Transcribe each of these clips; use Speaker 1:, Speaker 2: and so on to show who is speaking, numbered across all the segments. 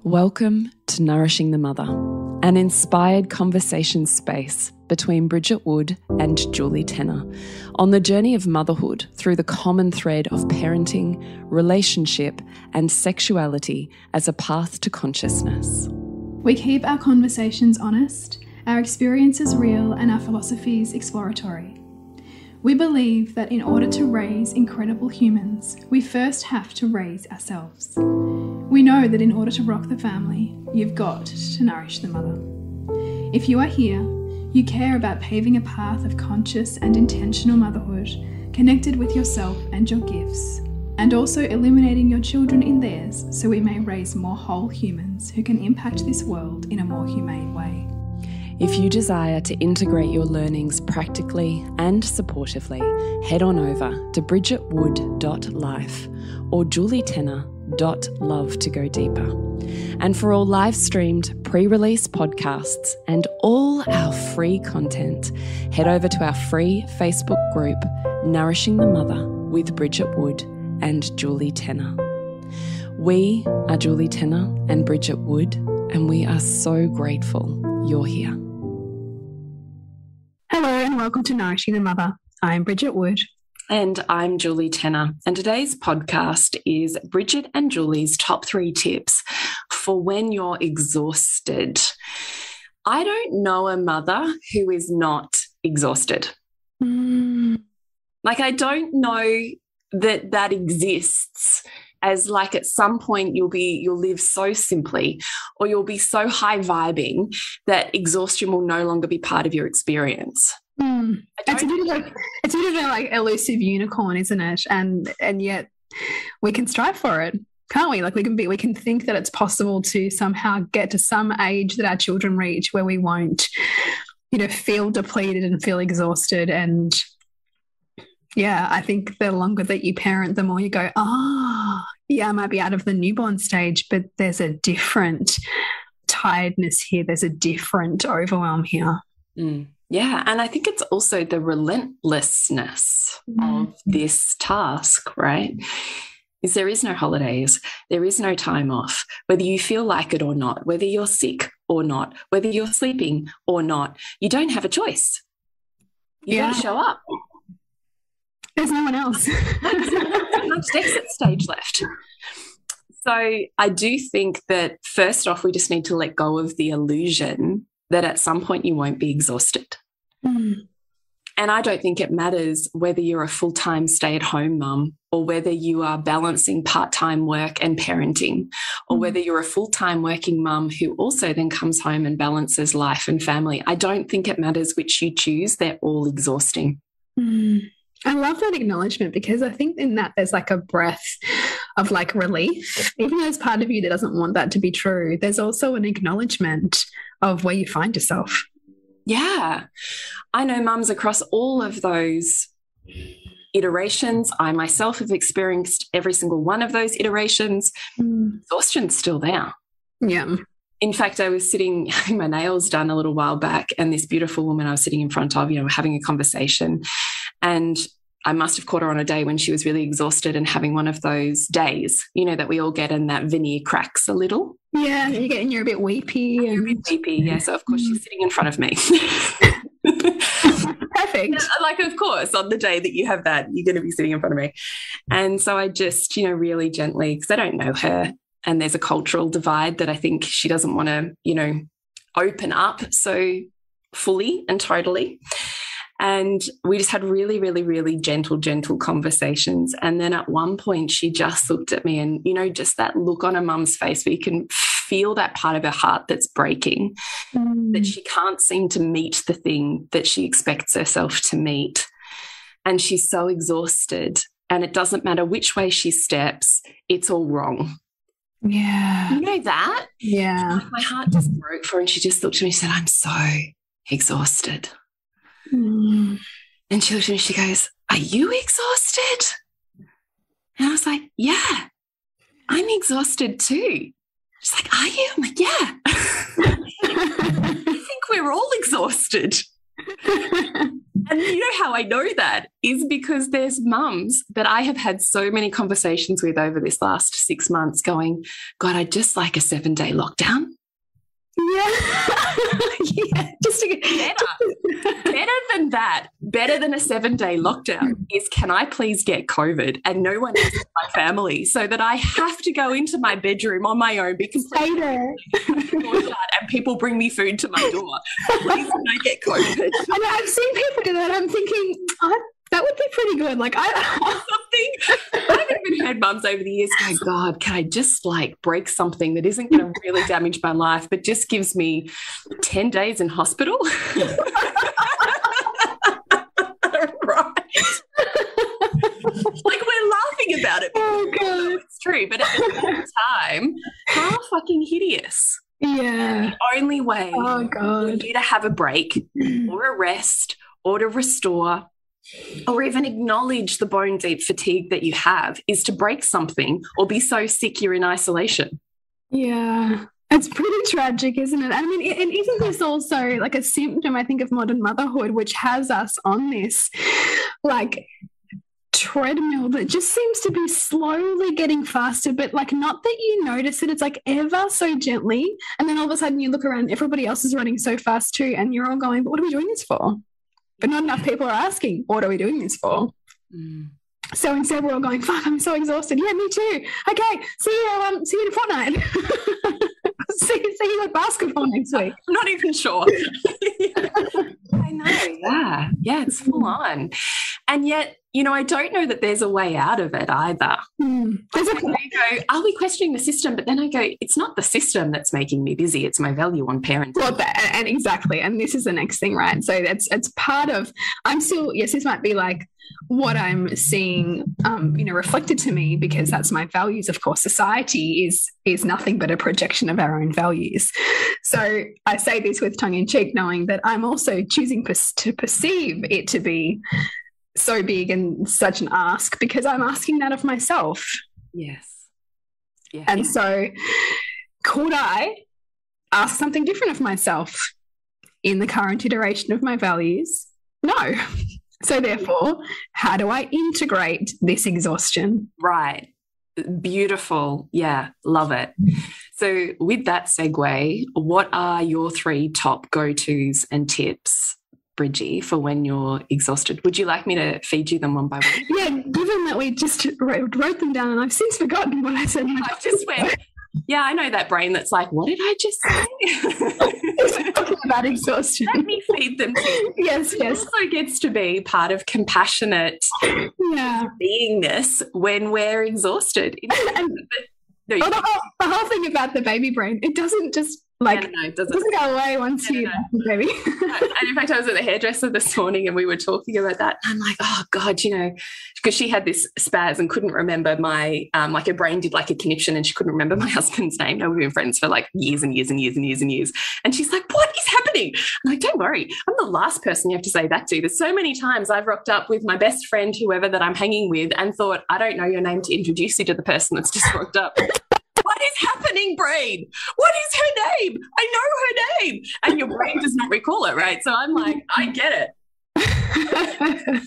Speaker 1: Welcome to Nourishing the Mother, an inspired conversation space between Bridget Wood and Julie Tenner on the journey of motherhood through the common thread of parenting, relationship, and sexuality as a path to consciousness.
Speaker 2: We keep our conversations honest, our experiences real, and our philosophies exploratory. We believe that in order to raise incredible humans, we first have to raise ourselves. We know that in order to rock the family, you've got to nourish the mother. If you are here, you care about paving a path of conscious and intentional motherhood, connected with yourself and your gifts, and also illuminating your children in theirs so we may raise more whole humans who can impact this world in a more humane way.
Speaker 1: If you desire to integrate your learnings practically and supportively, head on over to bridgetwood.life or julietenner.love to go deeper. And for all live-streamed pre-release podcasts and all our free content, head over to our free Facebook group, Nourishing the Mother with Bridget Wood and Julie Tenner. We are Julie Tenner and Bridget Wood, and we are so grateful you're here.
Speaker 2: Hello and welcome to Nourishing the Mother. I'm Bridget Wood.
Speaker 1: And I'm Julie Tenner. And today's podcast is Bridget and Julie's top 3 tips for when you're exhausted. I don't know a mother who is not exhausted. Like, I don't know that exists as like at some point you'll live so simply or you'll be so high vibing that exhaustion will no longer be part of your experience.
Speaker 2: It's a bit of a like elusive unicorn, isn't it? And yet we can strive for it, can't we? Like we can think that it's possible to somehow get to some age that our children reach where we won't, feel depleted and feel exhausted. And yeah, I think the longer that you parent, the more you go, I might be out of the newborn stage, but there's a different tiredness here. There's a different overwhelm here.
Speaker 1: Yeah, and I think it's also the relentlessness of this task, right? Is there is no holidays, there is no time off, whether you feel like it or not, whether you're sick or not, whether you're sleeping or not, you don't have a choice. You got to show up.
Speaker 2: There's no one else.
Speaker 1: There's much exit stage left. So I do think that first off, we just need to let go of the illusion that at some point you won't be exhausted. And I don't think it matters whether you're a full-time stay-at-home mum or whether you are balancing part-time work and parenting or whether you're a full-time working mum who also then comes home and balances life and family. I don't think it matters which you choose. They're all exhausting.
Speaker 2: I love that acknowledgement because I think in that there's like a breath of like relief. Even though there's part of you that doesn't want that to be true, there's also an acknowledgement of where you find yourself. Yeah.
Speaker 1: I know mums across all of those iterations. I myself have experienced every single one of those iterations. Exhaustion's still there.
Speaker 2: Yeah.
Speaker 1: In fact, I was having my nails done a little while back, and this beautiful woman I was sitting in front of, having a conversation, and I must have caught her on a day when she was really exhausted and having one of those days, that we all get and that veneer cracks a little.
Speaker 2: Yeah, and you're a bit weepy.
Speaker 1: You're a bit weepy, yeah. So, of course, she's sitting in front of me.
Speaker 2: Perfect.
Speaker 1: Like, of course, on the day that you have that, you're going to be sitting in front of me. And so I just, really gently, because I don't know her, and there's a cultural divide that I think she doesn't want to, open up so fully and totally. And we just had really, really, really gentle conversations. And then at one point she just looked at me and, just that look on a mum's face where you can feel that part of her heart that's breaking, that she can't seem to meet the thing that she expects herself to meet. And she's so exhausted. And it doesn't matter which way she steps, it's all wrong.
Speaker 2: Yeah.
Speaker 1: You know that?
Speaker 2: Yeah.
Speaker 1: My heart just broke for her, and she just looked at me and she said, I'm so exhausted. And she looked at me and she goes, are you exhausted? And I was like, yeah, I'm exhausted too. She's like, are you? I'm like, yeah. I think we're all exhausted. And you know how I know that is because there's mums that I have had so many conversations with over this last 6 months going, God, I'd just like a 7-day lockdown.
Speaker 2: Yeah. Yeah. Just to get
Speaker 1: better than that, better than a 7-day lockdown is, can I please get COVID and no one else in my family so that I have to go into my bedroom on my own, be completely and people bring me food to my door. Please can I get COVID?
Speaker 2: And I've seen people do that. I'm thinking, that would be pretty good. Like
Speaker 1: I've even heard mums over the years go, God, can I just like break something that isn't going to really damage my life, but just gives me 10 days in hospital? Right. Like we're laughing about it.
Speaker 2: Oh, God.
Speaker 1: It's true. But at the same time, how fucking hideous.
Speaker 2: Yeah.
Speaker 1: The only way for you to have a break or a rest or to restore or even acknowledge the bone deep fatigue that you have is to break something or be so sick you're in isolation.
Speaker 2: Yeah. It's pretty tragic, isn't it? I mean, and isn't this also like a symptom, I think, of modern motherhood, which has us on this like treadmill that just seems to be slowly getting faster, but like not that you notice it. It's like ever so gently. And then all of a sudden you look around, everybody else is running so fast too. And you're all going, but what are we doing this for? But not enough people are asking, what are we doing this for?
Speaker 1: Mm.
Speaker 2: So instead we're all going, fuck, I'm so exhausted. Yeah, me too. Okay, see you in a fortnight. see you at basketball next week.
Speaker 1: I'm not even sure. I know. Yeah, it's full on. And yet, you know, I don't know that there's a way out of it either. I go, are we questioning the system? But then I go, it's not the system that's making me busy. It's my value on parenting.
Speaker 2: Well, and exactly. And this is the next thing, right? So it's part of, I'm still, yes, this might be like what I'm seeing, reflected to me because that's my values. Of course, society is nothing but a projection of our own values. So I say this with tongue in cheek, knowing that I'm also choosing to perceive it to be so big and such an ask because I'm asking that of myself.
Speaker 1: Yes. Yeah.
Speaker 2: And so could I ask something different of myself in the current iteration of my values? No. So therefore, how do I integrate this exhaustion?
Speaker 1: Right. Beautiful. Yeah. Love it. So with that segue, what are your 3 top go-tos and tips, Bridgie, for when you're exhausted? Would you like me to feed you them one by one?
Speaker 2: Yeah, given that we just wrote them down and I've since forgotten what I said.
Speaker 1: I just went, yeah, I know that brain that's like, what did I just say?
Speaker 2: Talking about exhaustion.
Speaker 1: Let me feed them to you.
Speaker 2: Yes.
Speaker 1: It also gets to be part of compassionate beingness when we're exhausted.
Speaker 2: The whole thing about the baby brain, it doesn't just it doesn't go away once you baby.
Speaker 1: And in fact, I was at the hairdresser this morning and we were talking about that. I'm like, oh God, because she had this spaz and couldn't remember my, her brain did like a conniption and she couldn't remember my husband's name. No, we've been friends for like years and years and years and years and years. And she's like, what is happening? I'm like, don't worry. I'm the last person you have to say that to. There's so many times I've rocked up with my best friend, whoever that I'm hanging with, and thought, I don't know your name to introduce you to the person that's just rocked up. What is happening, brain? What is her name? I know her name. And your brain does not recall it, right? So I'm like, I get it.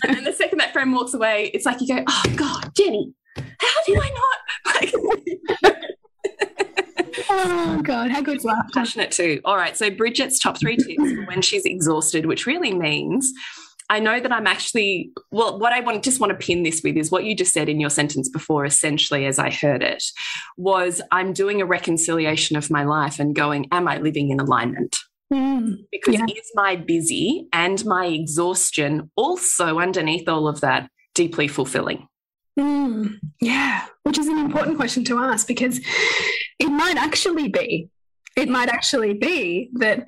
Speaker 1: And then the second that friend walks away, it's like you go, oh, God, Jenny, how did I not?
Speaker 2: Oh, God, how good's laughter.
Speaker 1: Passionate too. All right, so Bridget's top 3 tips for when she's exhausted, which really means I know that I'm actually, what I just want to pin this with is what you just said in your sentence before, essentially, as I heard it, was I'm doing a reconciliation of my life and going, am I living in alignment? Because is my busy and my exhaustion also underneath all of that deeply fulfilling?
Speaker 2: Yeah, which is an important question to ask because it might actually be that,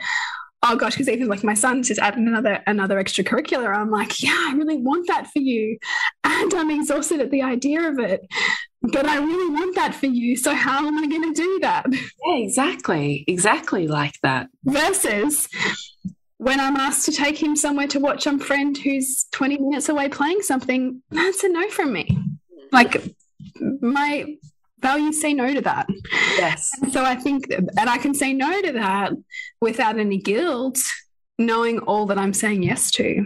Speaker 2: oh gosh, because even like my son's just added another extracurricular. I'm like, yeah, I really want that for you. And I'm exhausted at the idea of it. But I really want that for you. So how am I going to do that?
Speaker 1: Yeah, exactly. Exactly like that.
Speaker 2: Versus when I'm asked to take him somewhere to watch some friend who's 20 minutes away playing something, that's a no from me. Like my values say no to that.
Speaker 1: Yes.
Speaker 2: And so I think that I can say no to that without any guilt knowing all that I'm saying yes to.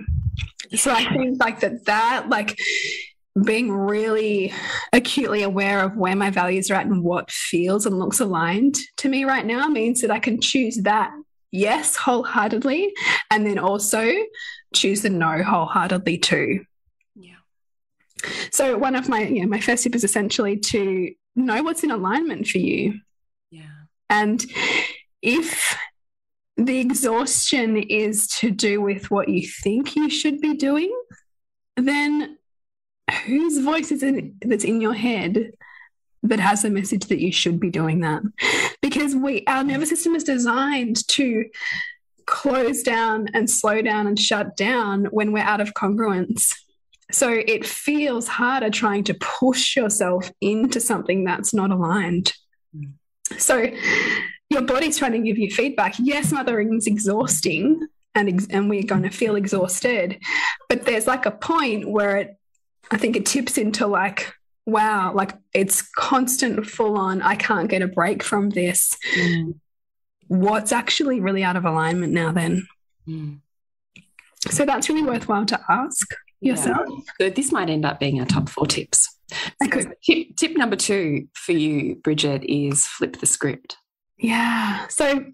Speaker 2: So I think like that like being really acutely aware of where my values are at and what feels and looks aligned to me right now means that I can choose that yes wholeheartedly, and then also choose the no wholeheartedly too.
Speaker 1: Yeah.
Speaker 2: So one of my first tip is essentially to know what's in alignment for you.
Speaker 1: Yeah.
Speaker 2: And if the exhaustion is to do with what you think you should be doing, then whose voice is that's in your head that has the message that you should be doing that? Because our nervous system is designed to close down and slow down and shut down when we're out of congruence. So it feels harder trying to push yourself into something that's not aligned. Mm. So your body's trying to give you feedback. Yes, mothering is exhausting and we're going to feel exhausted. But there's like a point where I think it tips into like, wow, like it's constant full on, I can't get a break from this. Mm. What's actually really out of alignment now then? Mm. So that's really worthwhile to ask yourself.
Speaker 1: Yeah. So this might end up being our top 4 tips. So tip number 2 for you, Bridget, is flip the script.
Speaker 2: Yeah. So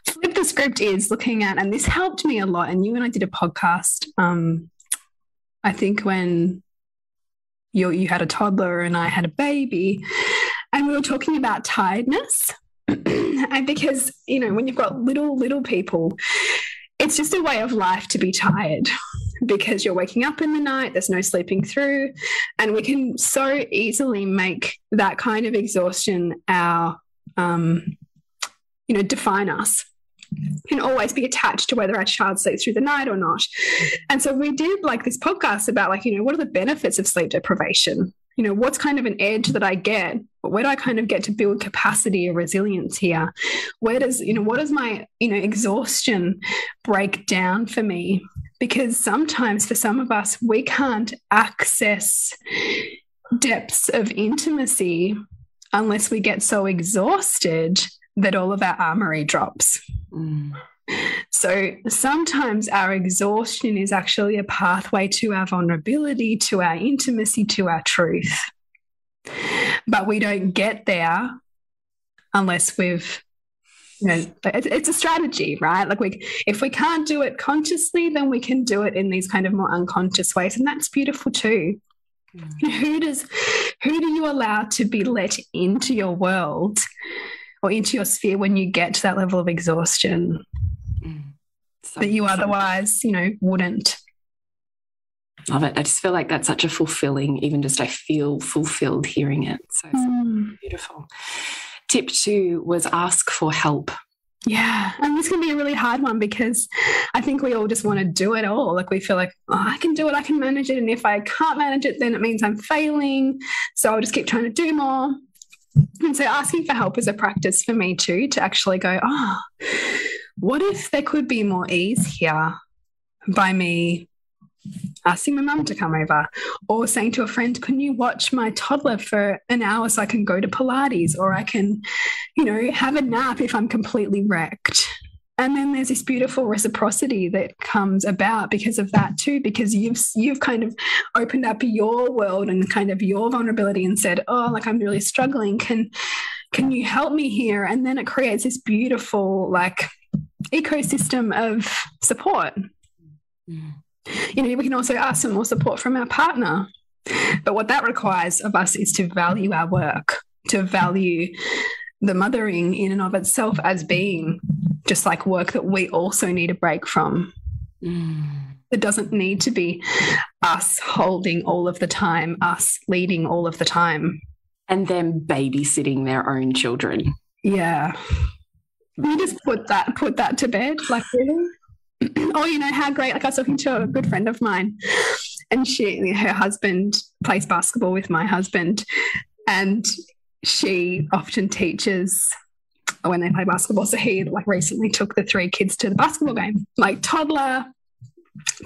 Speaker 2: flip the script is looking at, and this helped me a lot. And you and I did a podcast, I think when you had a toddler and I had a baby, and we were talking about tiredness. And because, you know, when you've got little people, it's just a way of life to be tired because you're waking up in the night, there's no sleeping through, and we can so easily make that kind of exhaustion our, define us. Can always be attached to whether our child sleeps through the night or not. And so we did like this podcast about like, what are the benefits of sleep deprivation? What's kind of an edge that I get? Where do I kind of get to build capacity or resilience here? Where does, what does my, exhaustion break down for me? Because sometimes for some of us, we can't access depths of intimacy unless we get so exhausted that all of our armory drops. Mm. So sometimes our exhaustion is actually a pathway to our vulnerability, to our intimacy, to our truth. But we don't get there unless we've, it's a strategy, right? Like if we can't do it consciously, then we can do it in these kind of more unconscious ways. And that's beautiful too. Mm. Who do you allow to be let into your world or into your sphere when you get to that level of exhaustion that you otherwise, wouldn't?
Speaker 1: Love it. I just feel like that's such a fulfilling, even just I feel fulfilled hearing it. So beautiful. Tip 2 was ask for help.
Speaker 2: Yeah. And this can be a really hard one because I think we all just want to do it all. Like we feel like, I can do it, I can manage it. And if I can't manage it, then it means I'm failing. So I'll just keep trying to do more. And so asking for help is a practice for me too, to actually go, what if there could be more ease here by me asking my mum to come over, or saying to a friend, can you watch my toddler for an hour so I can go to Pilates, or I can, have a nap if I'm completely wrecked. And then there's this beautiful reciprocity that comes about because of that too, because you've kind of opened up your world and kind of your vulnerability and said, I'm really struggling. Can you help me here? And then it creates this beautiful ecosystem of support. Mm. We can also ask for more support from our partner. But what that requires of us is to value our work, to value the mothering in and of itself as being just like work that we also need a break from. Mm. It doesn't need to be us holding all of the time, us leading all of the time.
Speaker 1: And then babysitting their own children.
Speaker 2: Yeah. We just put that to bed, like really. How great. Like I was talking to a good friend of mine, and her husband plays basketball with my husband, and she often teaches when they play basketball. So he recently took the 3 kids to the basketball game, like toddler,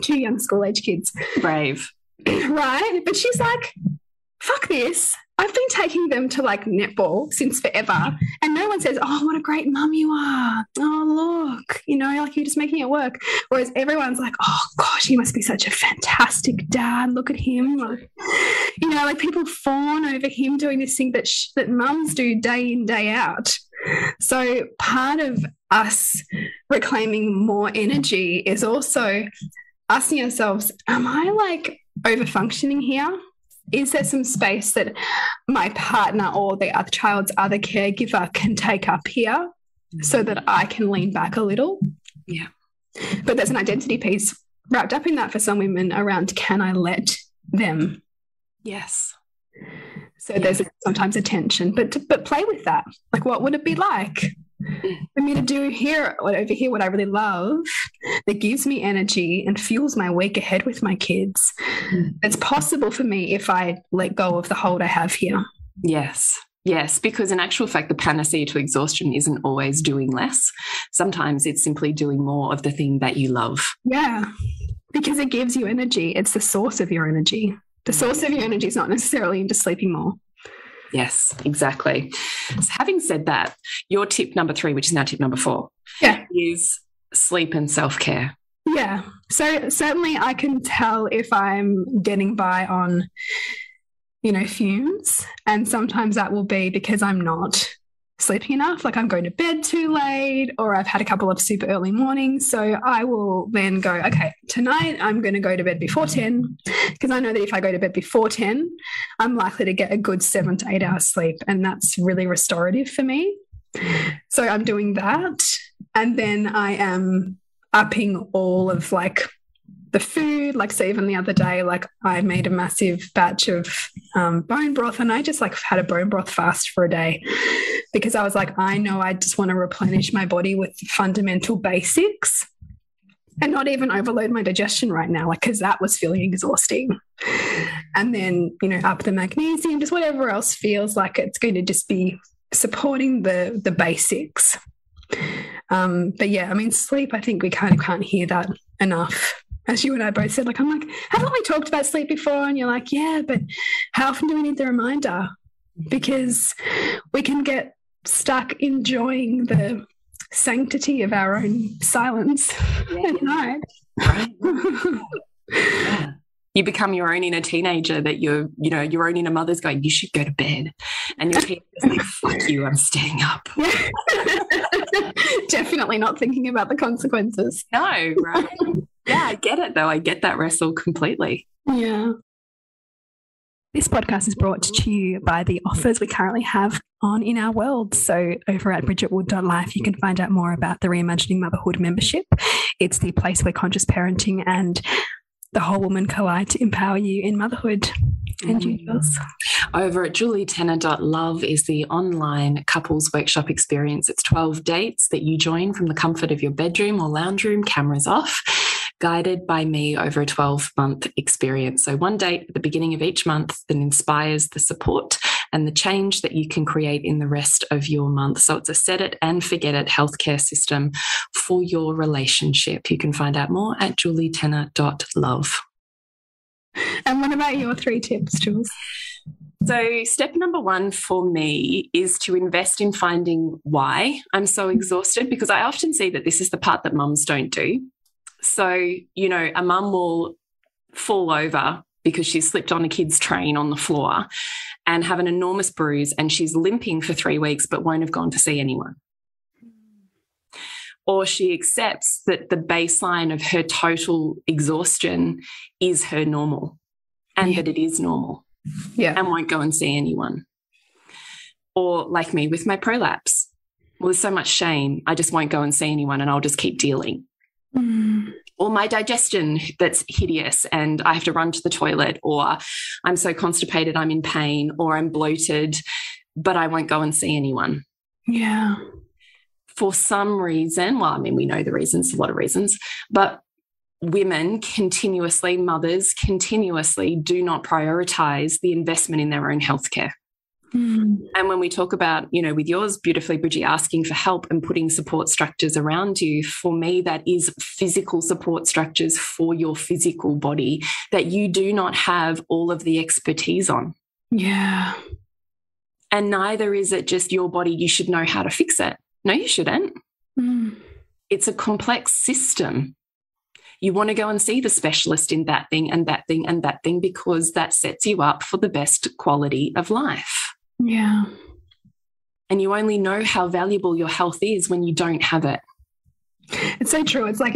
Speaker 2: 2 young school age kids.
Speaker 1: Brave.
Speaker 2: Right. But she's like, fuck this. I've been taking them to like netball since forever, and no one says, "Oh, what a great mum you are! Oh, look, you know, like you're just making it work." Whereas everyone's like, "Oh gosh, he must be such a fantastic dad. Look at him!" Like, you know, like people fawn over him doing this thing that mums do day in, day out. So part of us reclaiming more energy is also asking ourselves, am I like over functioning here? Is there some space that my partner or the other child's other caregiver can take up here so that I can lean back a little?
Speaker 1: Yeah.
Speaker 2: But there's an identity piece wrapped up in that for some women around, can I let them?
Speaker 1: Yes.
Speaker 2: So there's sometimes a tension, but play with that. Like, what would it be like for me to do over here what I really love, that gives me energy and fuels my week ahead with my kids? It's possible for me if I let go of the hold I have here.
Speaker 1: Yes. Yes, because in actual fact, the panacea to exhaustion isn't always doing less. Sometimes it's simply doing more of the thing that you love.
Speaker 2: Yeah, because it gives you energy. It's the source of your energy. The source of your energy is not necessarily into sleeping more.
Speaker 1: Yes, exactly. So having said that, your tip number 3, which is now tip number 4, is sleep and self-care.
Speaker 2: Yeah. So certainly I can tell if I'm getting by on, you know, fumes. And sometimes that will be because I'm not sleeping enough, like I'm going to bed too late, or I've had a couple of super early mornings. So I will then go, okay, tonight I'm going to go to bed before 10, because I know that if I go to bed before 10, I'm likely to get a good 7 to 8 hours sleep. And that's really restorative for me. So I'm doing that. And then I am upping all of like the food. Like, so even the other day, like I made a massive batch of bone broth, and I just like had a bone broth fast for a day, because I was like, I know I just want to replenish my body with fundamental basics and not even overload my digestion right now, like, because that was feeling exhausting. And then, you know, up the magnesium, just whatever else feels like it's going to just be supporting the basics. But yeah, I mean, sleep, I think we kind of can't hear that enough. As you and I both said, like, I'm like, haven't we talked about sleep before? And you're like, yeah, but how often do we need the reminder? Because we can get stuck enjoying the sanctity of our own silence at night.
Speaker 1: Right. Yeah. You become your own inner teenager that your own inner mother's going, you should go to bed. And your teenager's like, fuck you, I'm staying up.
Speaker 2: Yeah. Definitely not thinking about the consequences.
Speaker 1: No, right? Yeah, I get it though. I get that wrestle completely.
Speaker 2: Yeah. This podcast is brought to you by the offers we currently have on in our world. So over at bridgetwood.life, you can find out more about the Reimagining Motherhood membership. It's the place where conscious parenting and the whole woman collide to empower you in motherhood. And Jules.
Speaker 1: Over at julietenner.love is the online couples workshop experience. It's 12 dates that you join from the comfort of your bedroom or lounge room, cameras off, guided by me over a 12-month experience. So one date at the beginning of each month that inspires the support and the change that you can create in the rest of your month. So it's a set it and forget it healthcare system for your relationship. You can find out more at julietenner.love.
Speaker 2: And what about your 3 tips, Jules?
Speaker 1: So step number 1 for me is to invest in finding why I'm so exhausted, because I often see that this is the part that mums don't do. So, you know, a mum will fall over because she's slipped on a kid's train on the floor and have an enormous bruise, and she's limping for 3 weeks but won't have gone to see anyone. Or she accepts that the baseline of her total exhaustion is her normal, and that it is normal, and won't go and see anyone. Or like me with my prolapse, well, there's so much shame, I just won't go and see anyone and I'll just keep dealing. Or my digestion that's hideous and I have to run to the toilet, or I'm so constipated I'm in pain, or I'm bloated, but I won't go and see anyone.
Speaker 2: Yeah.
Speaker 1: For some reason, well, I mean, we know the reasons, a lot of reasons, but women continuously, mothers continuously do not prioritize the investment in their own healthcare. And when we talk about, you know, with yours beautifully, Bridgie, asking for help and putting support structures around you, for me, that is physical support structures for your physical body that you do not have all of the expertise on.
Speaker 2: Yeah.
Speaker 1: And neither is it just your body, you should know how to fix it. No, you shouldn't. It's a complex system. You want to go and see the specialist in that thing and that thing and that thing because that sets you up for the best quality of life.
Speaker 2: Yeah.
Speaker 1: And you only know how valuable your health is when you don't have it.
Speaker 2: It's so true. It's like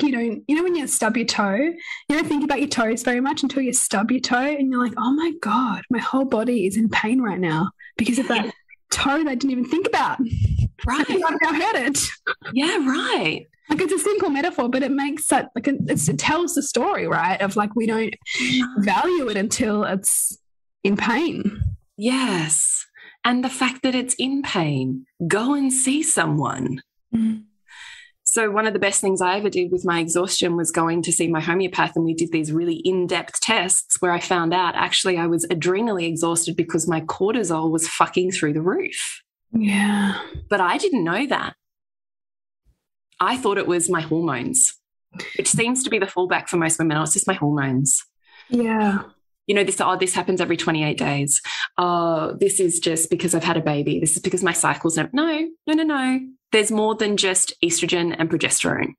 Speaker 2: you don't, when you stub your toe, you don't think about your toes very much until you stub your toe and you're like, oh my God, my whole body is in pain right now because of that toe that I didn't even think about.
Speaker 1: Right.
Speaker 2: I heard it.
Speaker 1: Yeah, right.
Speaker 2: Like it's a simple metaphor, but it makes that it tells the story, right? Of like we don't value it until it's in pain.
Speaker 1: Yes. And the fact that it's in pain, go and see someone. So one of the best things I ever did with my exhaustion was going to see my homeopath, and we did these really in-depth tests where I found out actually I was adrenally exhausted because my cortisol was fucking through the roof.
Speaker 2: Yeah.
Speaker 1: But I didn't know that. I thought it was my hormones, which seems to be the fallback for most women. Oh, it's just my hormones.
Speaker 2: Yeah.
Speaker 1: This happens every 28 days. Oh, this is just because I've had a baby. This is because my cycle's no. There's more than just estrogen and progesterone.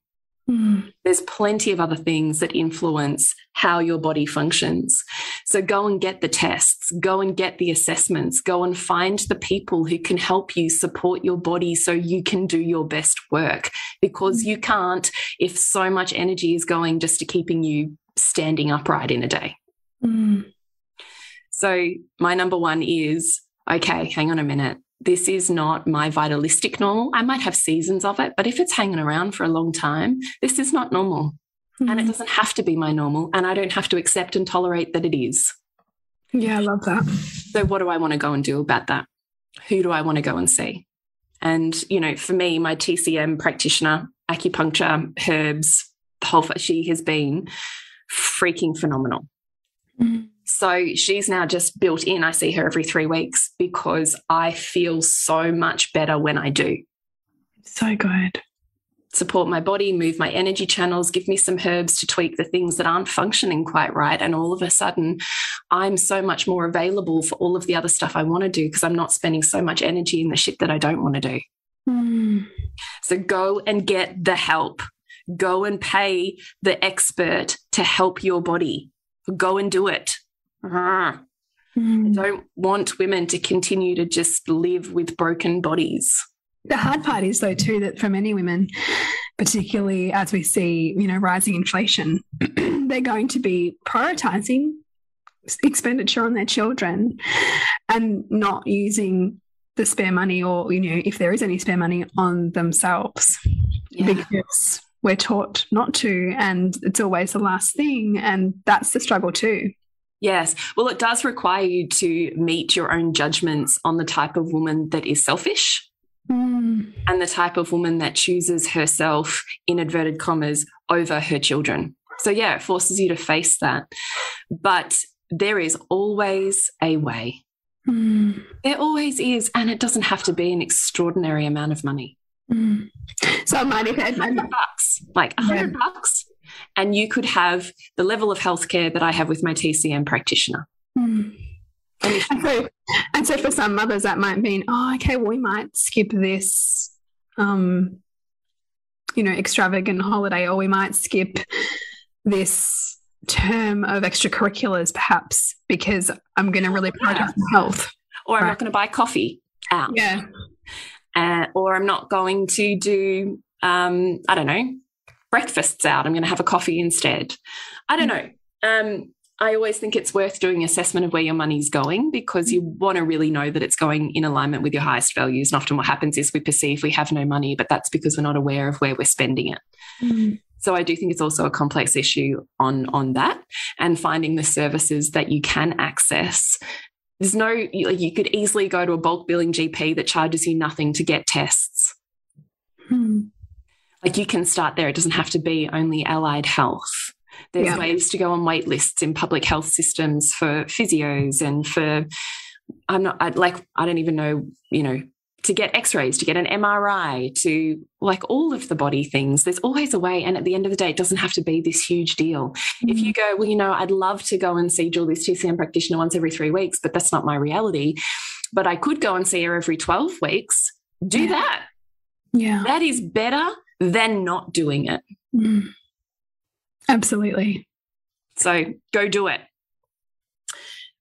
Speaker 1: There's plenty of other things that influence how your body functions. So go and get the tests, go and get the assessments, go and find the people who can help you support your body so you can do your best work, because you can't if so much energy is going just to keeping you standing upright in a day. So my number one is, okay, hang on a minute. This is not my vitalistic normal. I might have seasons of it, but if it's hanging around for a long time, this is not normal. And it doesn't have to be my normal, and I don't have to accept and tolerate that it is.
Speaker 2: Yeah, I love that.
Speaker 1: So what do I want to go and do about that? Who do I want to go and see? And, for me, my TCM practitioner, acupuncture, herbs, she has been freaking phenomenal. So she's now just built in. I see her every 3 weeks because I feel so much better when I do.
Speaker 2: So good.
Speaker 1: Support my body, move my energy channels, give me some herbs to tweak the things that aren't functioning quite right. And all of a sudden, I'm so much more available for all of the other stuff I want to do because I'm not spending so much energy in the shit that I don't want to do. So go and get the help. Go and pay the expert to help your body. Go and do it. I don't want women to continue to just live with broken bodies.
Speaker 2: The hard part is, though, too, that for many women, particularly as we see, rising inflation, they're going to be prioritizing expenditure on their children and not using the spare money or, if there is any spare money, on themselves. Yeah. Because we're taught not to, and it's always the last thing, and that's the struggle too.
Speaker 1: Yes. Well, it does require you to meet your own judgments on the type of woman that is selfish and the type of woman that chooses herself, in inverted commas, over her children. So, yeah, it forces you to face that. But there is always a way. There always is, and it doesn't have to be an extraordinary amount of money.
Speaker 2: So I might have had
Speaker 1: $100, like $100, and you could have the level of healthcare that I have with my TCM practitioner.
Speaker 2: And so for some mothers that might mean, okay, well, we might skip this, extravagant holiday, or we might skip this term of extracurriculars perhaps because I'm going to really prioritize health.
Speaker 1: Or I'm not going to buy coffee out.
Speaker 2: Yeah.
Speaker 1: Or I'm not going to do, breakfasts out. I'm going to have a coffee instead. I don't know. I always think it's worth doing assessment of where your money's going, because you want to really know that it's going in alignment with your highest values. And often what happens is we perceive we have no money, but that's because we're not aware of where we're spending it. So I do think it's also a complex issue on that, and finding the services that you can access. There's you could easily go to a bulk billing GP that charges you nothing to get tests. Like you can start there. It doesn't have to be only allied health. There's ways to go on wait lists in public health systems for physios and for, I don't even know, to get x-rays, to get an MRI, to like all of the body things. There's always a way. And at the end of the day, it doesn't have to be this huge deal. If you go, I'd love to go and see Julie's TCM practitioner once every 3 weeks, but that's not my reality. but I could go and see her every 12 weeks. Do that.
Speaker 2: Yeah.
Speaker 1: That is better than not doing it.
Speaker 2: Absolutely.
Speaker 1: So go do it.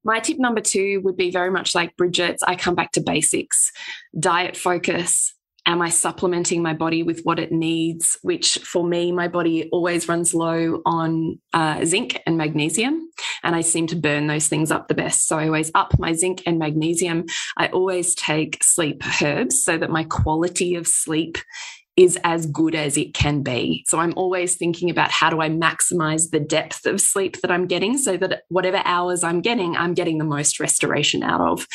Speaker 1: My tip number 2 would be very much like Bridget's. I come back to basics, diet focus. Am I supplementing my body with what it needs? Which for me, my body always runs low on zinc and magnesium, and I seem to burn those things up the best. So I always up my zinc and magnesium. I always take sleep herbs so that my quality of sleep is as good as it can be. So I'm always thinking about how do I maximize the depth of sleep that I'm getting so that whatever hours I'm getting the most restoration out of.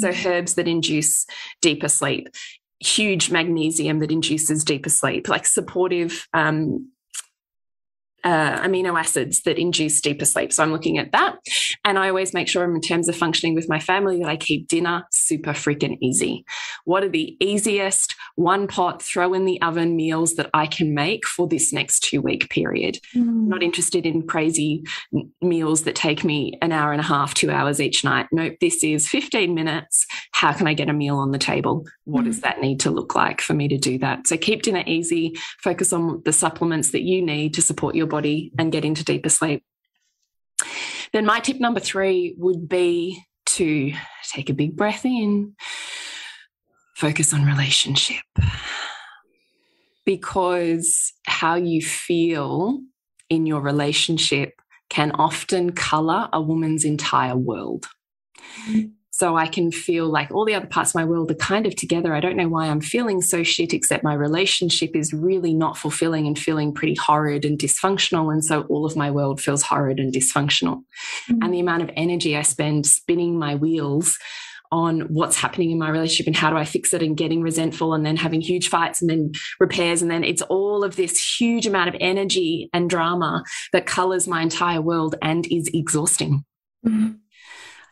Speaker 1: So herbs that induce deeper sleep, huge magnesium that induces deeper sleep, like supportive amino acids that induce deeper sleep. So I'm looking at that. And I always make sure in terms of functioning with my family that I keep dinner super freaking easy. What are the easiest one pot, throw in the oven meals that I can make for this next 2-week period? I'm not interested in crazy meals that take me an hour and a half, 2 hours each night. Nope, this is 15 minutes. How can I get a meal on the table? What does that need to look like for me to do that? So keep dinner easy, focus on the supplements that you need to support your body and get into deeper sleep. Then my tip number 3 would be to take a big breath in, focus on relationship, because how you feel in your relationship can often color a woman's entire world. So I can feel like all the other parts of my world are kind of together. I don't know why I'm feeling so shit, except my relationship is really not fulfilling and feeling pretty horrid and dysfunctional. And so all of my world feels horrid and dysfunctional. And the amount of energy I spend spinning my wheels on what's happening in my relationship and how do I fix it, and getting resentful and then having huge fights and then repairs. And then it's all of this huge amount of energy and drama that colors my entire world and is exhausting.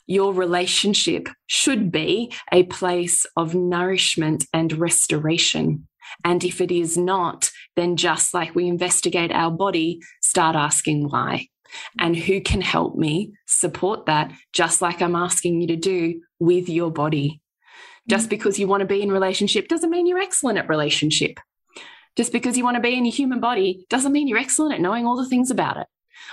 Speaker 1: Your relationship should be a place of nourishment and restoration. And if it is not, then just like we investigate our body, start asking why. And who can help me support that, just like I'm asking you to do with your body. Just because you want to be in a relationship doesn't mean you're excellent at relationship. Just because you want to be in a human body doesn't mean you're excellent at knowing all the things about it.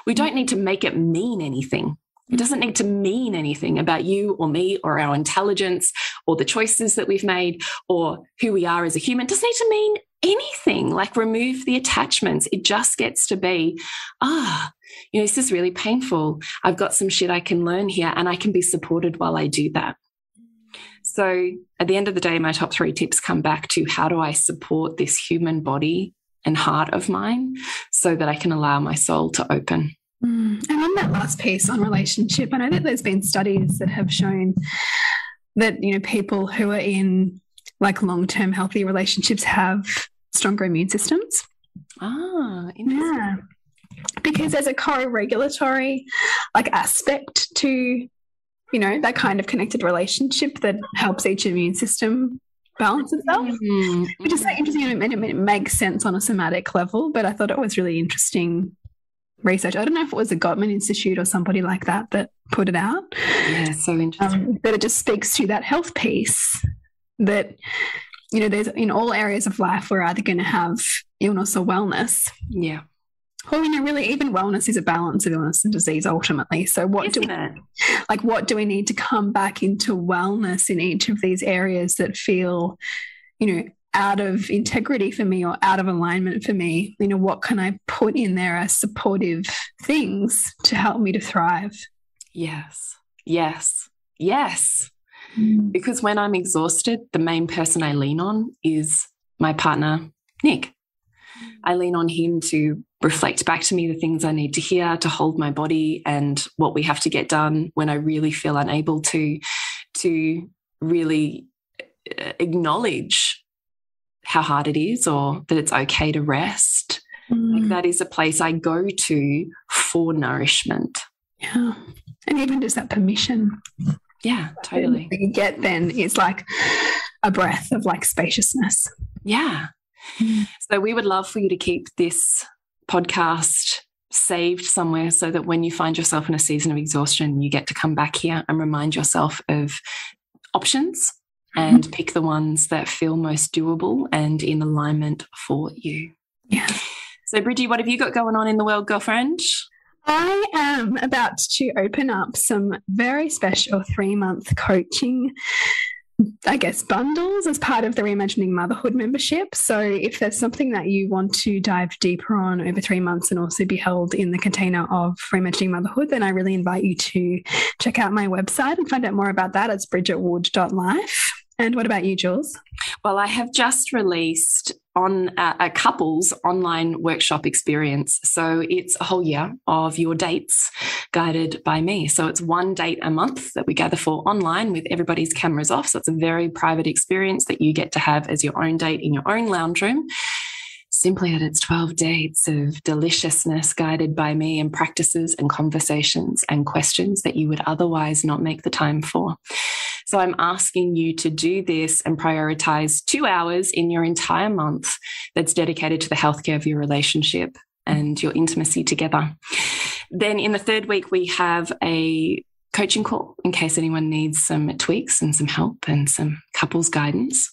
Speaker 1: We don't need to make it mean anything. It doesn't need to mean anything about you or me or our intelligence or the choices that we've made or who we are as a human. It doesn't need to mean anything. Like, remove the attachments. It just gets to be, this is really painful. I've got some shit I can learn here, and I can be supported while I do that. So at the end of the day, my top 3 tips come back to how do I support this human body and heart of mine so that I can allow my soul to open.
Speaker 2: And on that last piece on relationship, I know that there's been studies that have shown that, people who are in like long-term healthy relationships have stronger immune systems.
Speaker 1: Interesting.
Speaker 2: Yeah. Because there's a co-regulatory aspect to, that kind of connected relationship that helps each immune system balance itself, which is so interesting, and it makes sense on a somatic level, but I thought it was really interesting research. I don't know if it was the Gottman Institute or somebody like that put it out.
Speaker 1: Yeah, so interesting.
Speaker 2: But it just speaks to that health piece that, there's in all areas of life, we're either going to have illness or wellness.
Speaker 1: Yeah.
Speaker 2: Or, really even wellness is a balance of illness and disease ultimately. So what do we need to come back into wellness in each of these areas that feel, out of integrity for me or out of alignment for me? What can I put in there as supportive things to help me to thrive?
Speaker 1: Yes. Because when I'm exhausted, the main person I lean on is my partner, Nick. I lean on him to reflect back to me the things I need to hear, to hold my body and what we have to get done when I really feel unable to really acknowledge how hard it is, or that it's okay to rest. That is a place I go to for nourishment.
Speaker 2: Yeah. And even just that permission.
Speaker 1: Yeah, totally.
Speaker 2: That you get then is like a breath of spaciousness.
Speaker 1: Yeah. So we would love for you to keep this podcast saved somewhere so that when you find yourself in a season of exhaustion, you get to come back here and remind yourself of options and pick the ones that feel most doable and in alignment for you.
Speaker 2: Yeah.
Speaker 1: So, Bridgie, what have you got going on in the world, girlfriend?
Speaker 2: I am about to open up some very special 3-month coaching, I guess, bundles as part of the Reimagining Motherhood membership. So if there's something that you want to dive deeper on over 3 months and also be held in the container of Reimagining Motherhood, then I really invite you to check out my website and find out more about that. It's bridgetwood.life. And what about you, Jules?
Speaker 1: Well, I have just released on a couple's online workshop experience. So it's a whole year of your dates guided by me. So it's 1 date a month that we gather for online with everybody's cameras off. So it's a very private experience that you get to have as your own date in your own lounge room. Simply that it's 12 dates of deliciousness guided by me and practices and conversations and questions that you would otherwise not make the time for. So I'm asking you to do this and prioritize 2 hours in your entire month that's dedicated to the healthcare of your relationship and your intimacy together. Then in the 3rd week, we have a coaching call in case anyone needs some tweaks and some help and some couples guidance.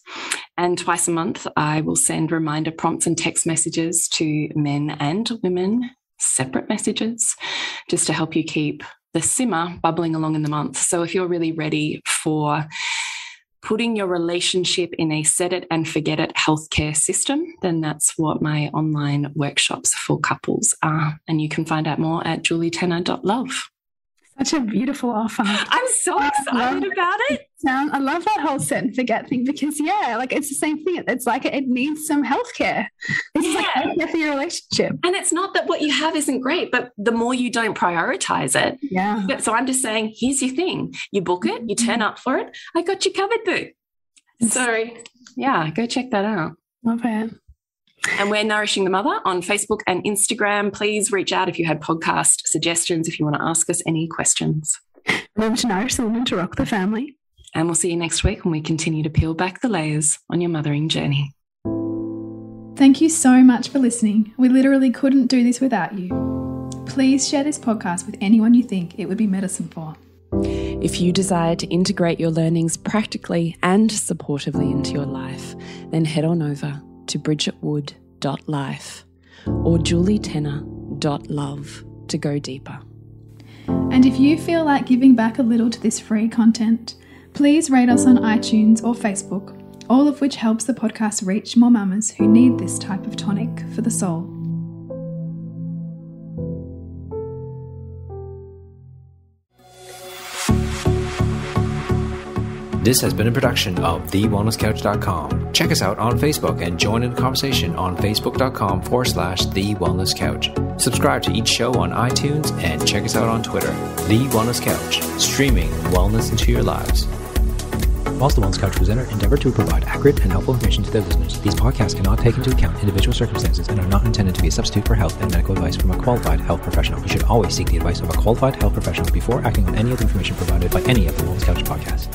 Speaker 1: And twice a month, I will send reminder prompts and text messages to men and women, separate messages, just to help you keep the simmer bubbling along in the month. So if you're really ready for putting your relationship in a set it and forget it healthcare system, then that's what my online workshops for couples are. And you can find out more at julietenner.love.
Speaker 2: Such a beautiful offer.
Speaker 1: I'm so excited about it.
Speaker 2: I love that whole set and forget thing because, like it's the same thing. It's like it needs some healthcare. This is like healthcare for your relationship.
Speaker 1: And it's not that what you have isn't great, but the more you don't prioritize it.
Speaker 2: Yeah.
Speaker 1: So I'm just saying, here's your thing. You book it, you turn up for it. I got you covered, boo. So, yeah, go check that out.
Speaker 2: Love it.
Speaker 1: And we're Nourishing the Mother on Facebook and Instagram. Please reach out if you had podcast suggestions, if you want to ask us any questions.
Speaker 2: Remember to nourish the woman, to rock the family.
Speaker 1: And we'll see you next week when we continue to peel back the layers on your mothering journey.
Speaker 2: Thank you so much for listening. We literally couldn't do this without you. Please share this podcast with anyone you think it would be medicine for.
Speaker 1: If you desire to integrate your learnings practically and supportively into your life, then head on over to bridgetwood.life or julietenner.love to go deeper.
Speaker 2: And if you feel like giving back a little to this free content, please rate us on iTunes or Facebook, all of which helps the podcast reach more mamas who need this type of tonic for the soul.
Speaker 3: This has been a production of TheWellnessCouch.com. Check us out on Facebook and join in the conversation on Facebook.com/TheWellnessCouch. Subscribe to each show on iTunes and check us out on Twitter. The Wellness Couch, streaming wellness into your lives.
Speaker 4: Whilst the Wellness Couch presenter endeavor to provide accurate and helpful information to their listeners, these podcasts cannot take into account individual circumstances and are not intended to be a substitute for health and medical advice from a qualified health professional. You should always seek the advice of a qualified health professional before acting on any of the information provided by any of the Wellness Couch podcasts.